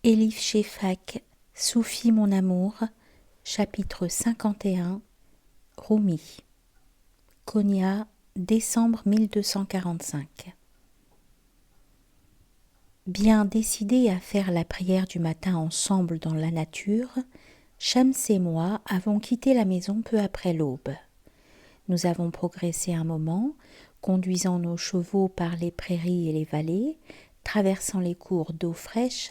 Elif Shafak, Soufi mon amour, chapitre 51, Rumi. Konya, décembre 1245. Bien décidés à faire la prière du matin ensemble dans la nature, Shams et moi avons quitté la maison peu après l'aube. Nous avons progressé un moment, conduisant nos chevaux par les prairies et les vallées, traversant les cours d'eau fraîche,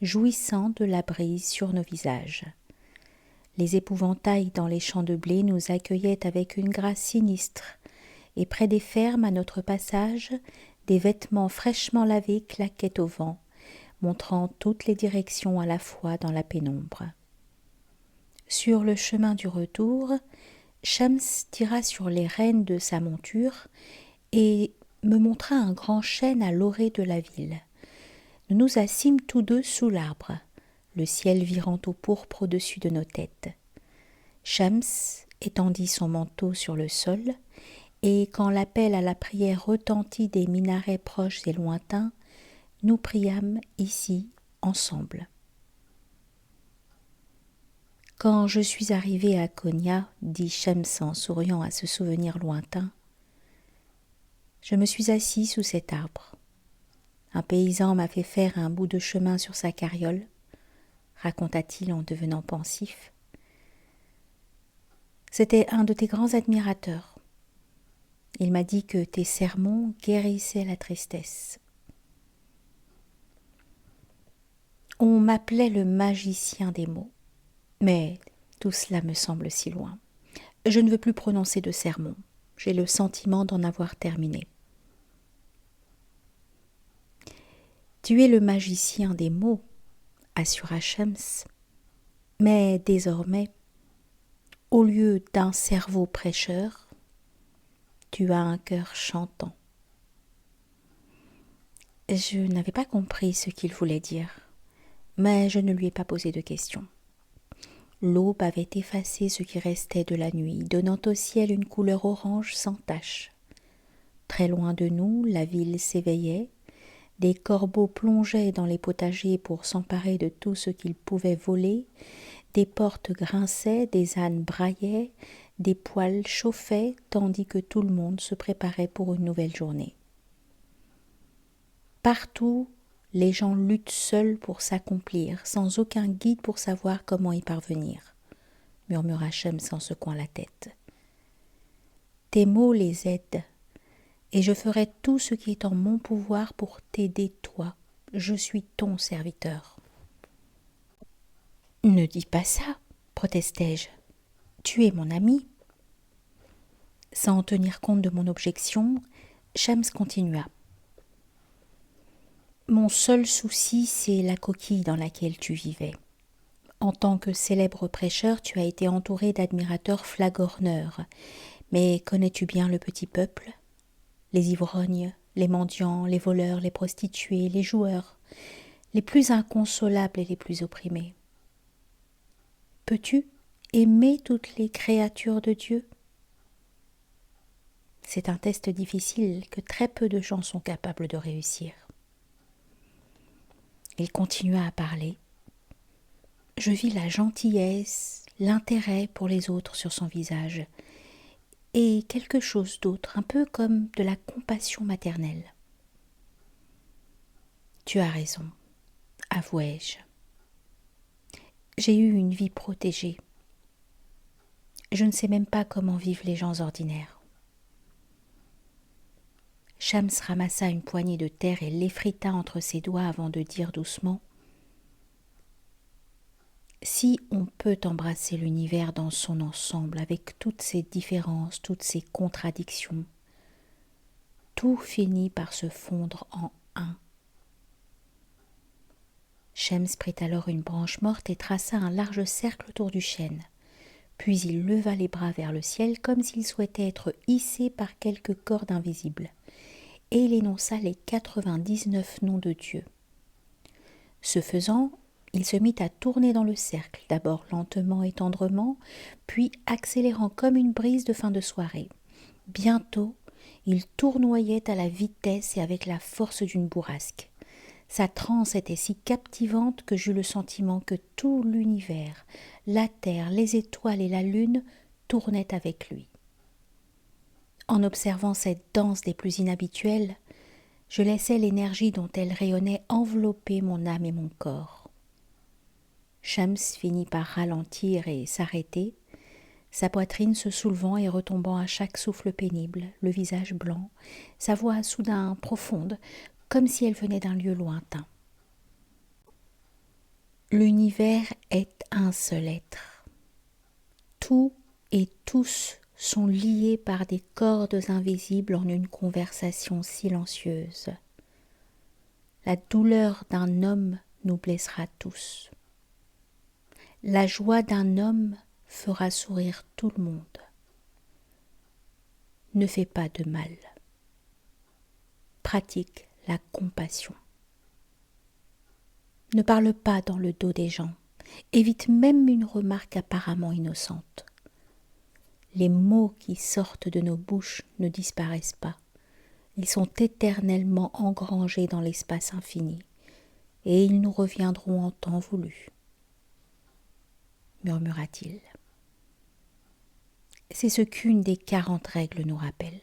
jouissant de la brise sur nos visages. Les épouvantails dans les champs de blé nous accueillaient avec une grâce sinistre, et près des fermes à notre passage, des vêtements fraîchement lavés claquaient au vent, montrant toutes les directions à la fois dans la pénombre. Sur le chemin du retour, Shams tira sur les rênes de sa monture et me montra un grand chêne à l'orée de la ville. Nous nous assîmes tous deux sous l'arbre, le ciel virant au pourpre au-dessus de nos têtes. Shams étendit son manteau sur le sol, et quand l'appel à la prière retentit des minarets proches et lointains, nous priâmes ici, ensemble. Quand je suis arrivé à Konya, dit Shams en souriant à ce souvenir lointain, je me suis assis sous cet arbre. Un paysan m'a fait faire un bout de chemin sur sa carriole, raconta-t-il en devenant pensif. C'était un de tes grands admirateurs. Il m'a dit que tes sermons guérissaient la tristesse. On m'appelait le magicien des mots, mais tout cela me semble si loin. Je ne veux plus prononcer de sermons, j'ai le sentiment d'en avoir terminé. Tu es le magicien des mots, assura Shams, mais désormais, au lieu d'un cerveau prêcheur, tu as un cœur chantant. Je n'avais pas compris ce qu'il voulait dire, mais je ne lui ai pas posé de questions. L'aube avait effacé ce qui restait de la nuit, donnant au ciel une couleur orange sans tache. Très loin de nous, la ville s'éveillait, des corbeaux plongeaient dans les potagers pour s'emparer de tout ce qu'ils pouvaient voler, des portes grinçaient, des ânes braillaient, des poêles chauffaient, tandis que tout le monde se préparait pour une nouvelle journée. Partout, les gens luttent seuls pour s'accomplir, sans aucun guide pour savoir comment y parvenir, murmura Shams en secouant la tête. Tes mots les aident, et je ferai tout ce qui est en mon pouvoir pour t'aider toi. Je suis ton serviteur. Ne dis pas ça, protestai-je. Tu es mon ami. Sans tenir compte de mon objection, Shams continua. Mon seul souci, c'est la coquille dans laquelle tu vivais. En tant que célèbre prêcheur, tu as été entouré d'admirateurs flagorneurs. Mais connais-tu bien le petit peuple ? Les ivrognes, les mendiants, les voleurs, les prostituées, les joueurs, les plus inconsolables et les plus opprimés. Peux-tu aimer toutes les créatures de Dieu ? C'est un test difficile que très peu de gens sont capables de réussir. Il continua à parler. Je vis la gentillesse, l'intérêt pour les autres sur son visage, et quelque chose d'autre, un peu comme de la compassion maternelle. Tu as raison, avouai-je. J'ai eu une vie protégée. Je ne sais même pas comment vivent les gens ordinaires. Shams ramassa une poignée de terre et l'effrita entre ses doigts avant de dire doucement « Si on peut embrasser l'univers dans son ensemble, avec toutes ses différences, toutes ses contradictions, tout finit par se fondre en un. » Shams prit alors une branche morte et traça un large cercle autour du chêne. Puis il leva les bras vers le ciel comme s'il souhaitait être hissé par quelque corde invisible. Et il énonça les 99 noms de Dieu. Ce faisant, il se mit à tourner dans le cercle, d'abord lentement et tendrement, puis accélérant comme une brise de fin de soirée. Bientôt, il tournoyait à la vitesse et avec la force d'une bourrasque. Sa transe était si captivante que j'eus le sentiment que tout l'univers, la terre, les étoiles et la lune tournaient avec lui. En observant cette danse des plus inhabituelles, je laissais l'énergie dont elle rayonnait envelopper mon âme et mon corps. Shams finit par ralentir et s'arrêter, sa poitrine se soulevant et retombant à chaque souffle pénible, le visage blanc, sa voix soudain profonde, comme si elle venait d'un lieu lointain. L'univers est un seul être. Tout et tous sont liés par des cordes invisibles en une conversation silencieuse. La douleur d'un homme nous blessera tous. La joie d'un homme fera sourire tout le monde. Ne fais pas de mal. Pratique la compassion. Ne parle pas dans le dos des gens. Évite même une remarque apparemment innocente. Les mots qui sortent de nos bouches ne disparaissent pas. Ils sont éternellement engrangés dans l'espace infini, et ils nous reviendront en temps voulu, murmura-t-il. C'est ce qu'une des 40 règles nous rappelle.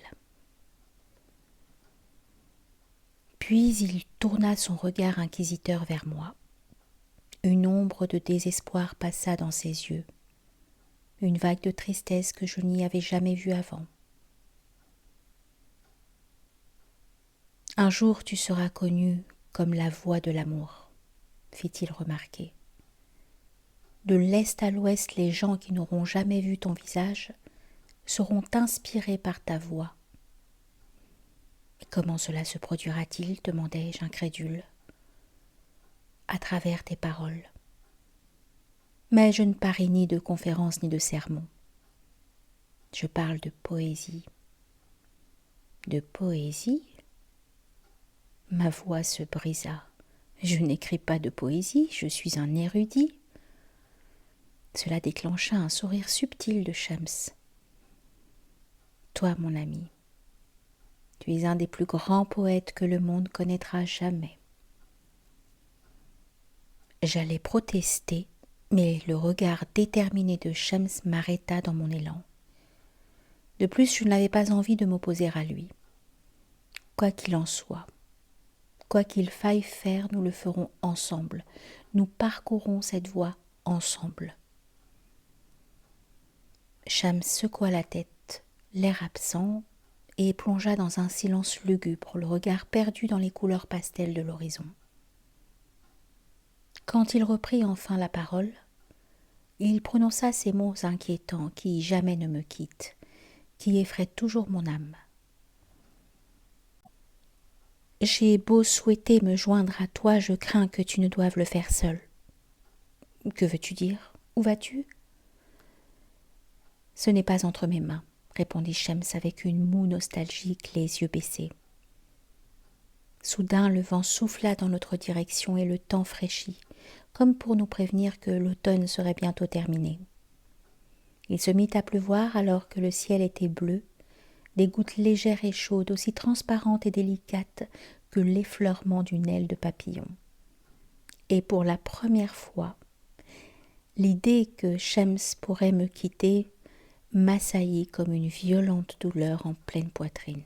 Puis il tourna son regard inquisiteur vers moi. Une ombre de désespoir passa dans ses yeux, une vague de tristesse que je n'y avais jamais vue avant. Un jour tu seras connu comme la voix de l'amour, fit-il remarquer. De l'est à l'ouest, les gens qui n'auront jamais vu ton visage seront inspirés par ta voix. Et comment cela se produira-t-il, demandai-je incrédule. À travers tes paroles. Mais je ne parie ni de conférences ni de sermons. Je parle de poésie. De poésie ? Ma voix se brisa. Je n'écris pas de poésie, je suis un érudit. Cela déclencha un sourire subtil de Shams. Toi, mon ami, tu es un des plus grands poètes que le monde connaîtra jamais. J'allais protester, mais le regard déterminé de Shams m'arrêta dans mon élan. De plus, je n'avais pas envie de m'opposer à lui. Quoi qu'il en soit, quoi qu'il faille faire, nous le ferons ensemble. Nous parcourrons cette voie ensemble. Shams secoua la tête, l'air absent, et plongea dans un silence lugubre, le regard perdu dans les couleurs pastel de l'horizon. Quand il reprit enfin la parole, il prononça ces mots inquiétants qui jamais ne me quittent, qui effraient toujours mon âme. J'ai beau souhaiter me joindre à toi, je crains que tu ne doives le faire seul. Que veux-tu dire ? Où vas-tu ? Ce n'est pas entre mes mains, répondit Shams avec une moue nostalgique, les yeux baissés. Soudain, le vent souffla dans notre direction et le temps fraîchit, comme pour nous prévenir que l'automne serait bientôt terminé. Il se mit à pleuvoir alors que le ciel était bleu, des gouttes légères et chaudes, aussi transparentes et délicates que l'effleurement d'une aile de papillon. Et pour la première fois, l'idée que Shams pourrait me quitter m'assaillit comme une violente douleur en pleine poitrine.